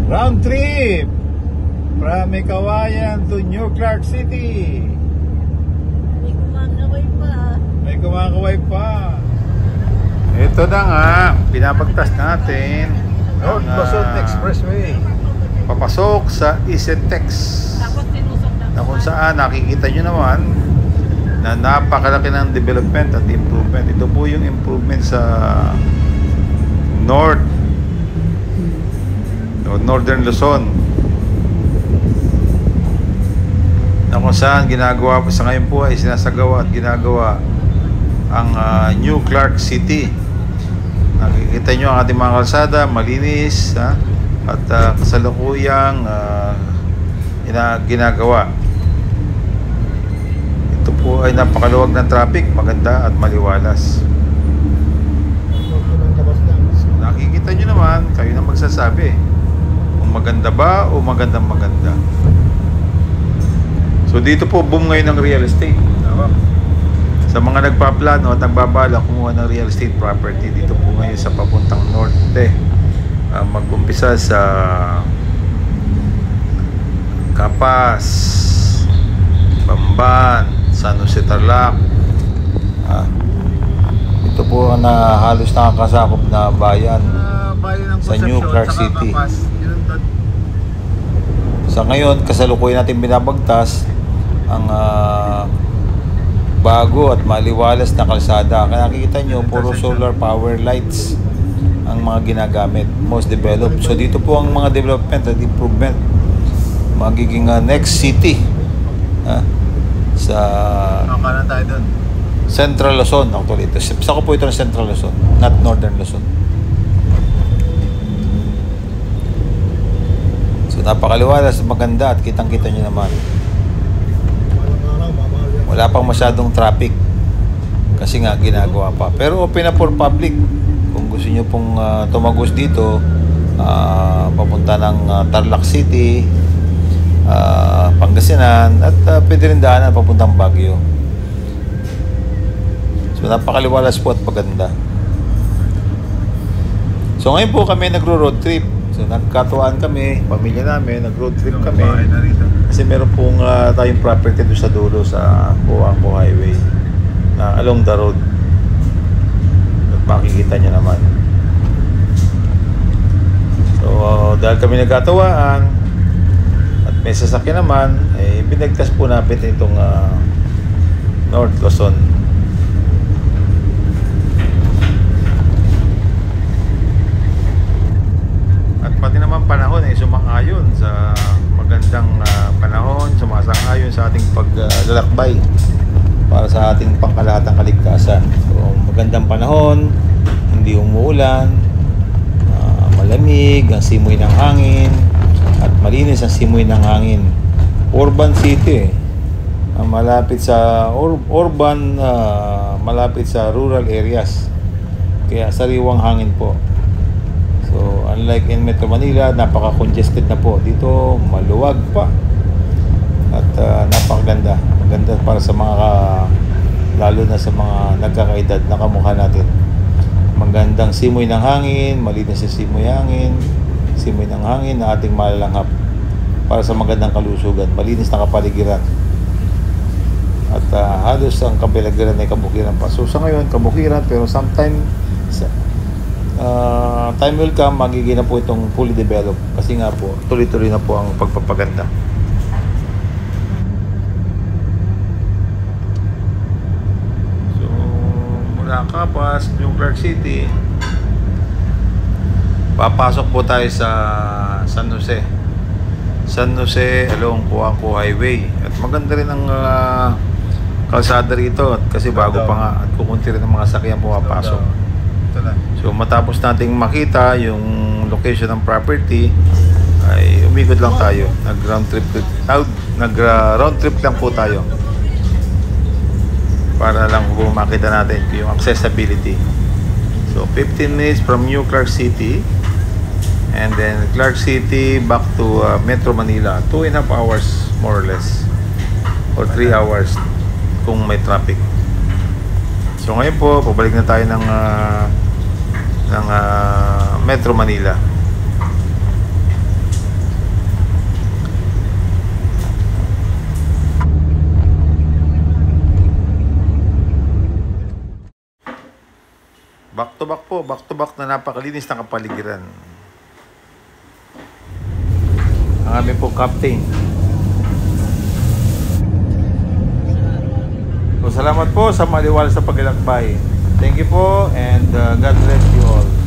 Round trip from Kawayan to New Clark City. May kumakaway pa. May kumakaway pa. Ito na nga, pinapagtas natin North Luzon Expressway. papasok sa Isentex, Tapos tinusok na. na kung saan nakikita nyo naman na napakalaki ng development at improvement. Ito po yung improvement sa Northern Luzon, na kung saan ginagawa sa ngayon po ay sinasagawa at ginagawa ang New Clark City. Nakikita nyo ang ating mga kalsada, malinis, at kasalukuyang ginagawa. Ito po ay napakaluwag ng traffic, maganda at maliwalas. So, nakikita nyo naman, kayo na magsasabi kung maganda ba o magandang maganda. So dito po boom ngayon ng real estate. Sa mga nagpaplano at nagbabala kumuha ng real estate property, dito po ngayon sa papuntang norte, mag-umpisa sa Capas, Bamban, San Jose, Tarlac. Ito po ang halos nakakasakop na bayan sa New Clark City. Sa ngayon, kasalukuyan natin binabagtas ang bago at maliwalas na kalsada. Kaya nakikita nyo, puro solar power lights ang mga ginagamit, most developed. So dito po ang mga development at improvement, magiging next city sa tayo doon. Central Luzon. Actually, sa ko po ito ng Central Luzon, not Northern Luzon. So napakaliwalas, maganda at kitang-kita nyo naman. Wala pang masyadong traffic kasi nga ginagawa pa, pero open na for public. Kung gusto nyo pong tumagos dito, papunta ng Tarlac City, Pangasinan, at pwede rin daanan papuntang Baguio. So napakaliwalas po at maganda. So ngayon po kami nagro-road trip. So nagkatuwaan kami, pamilya namin, nag-road trip kami. Kasi meron pong tayong property doon sa dulo sa Poangco Highway na along the road. At makikita nyo naman. So dahil kami nagkatuwaan at may sasakyan naman, eh binagtas po natin itong North Luzon. Pati naman panahon ay sumang-ayon sa magandang panahon, sumasang-ayon sa ating paglalakbay para sa ating pangkalahatang kaligtasan. So magandang panahon, hindi umuulan, malamig ang simoy ng hangin at malinis ang simoy ng hangin. Urban city, malapit sa urban, malapit sa rural areas, kaya sariwang hangin po. So, unlike in Metro Manila, napaka-congested na po. Dito, maluwag pa. At napakaganda. Maganda para sa mga, lalo na sa mga nagkakaedad na kamukha natin. Magandang simoy ng hangin, malinis sa simoy ng hangin na ating malalanghap para sa magandang kalusugan. Malinis na kapaligiran. At halos ang kapaligiran ay kabukiran pa. So, sa ngayon, kabukiran, pero sometime time will come, magiging na po itong fully developed kasi nga po tuloy-tuloy na po ang pagpapaganda. So mula Capas, New Clark City, papasok po tayo sa San Jose along Poangco Highway. At maganda rin ang kalsada rito kasi bago pa nga at kukunti rin ang mga sakyan pumapasok. So matapos nating makita yung location ng property, ay umikot lang tayo. Nag-round trip lang po tayo para lang po makita natin yung accessibility. So 15 minutes from New Clark City, and then Clark City back to Metro Manila, 2.5 hours more or less, or 3 hours kung may traffic. So ngayon po, pabalik na tayo ng Metro Manila. po, back to back na napakalinis ng kapaligiran. Ang aming po captain. So, salamat po sa maliwal sa paglalakbay. Thank you po and God bless you all.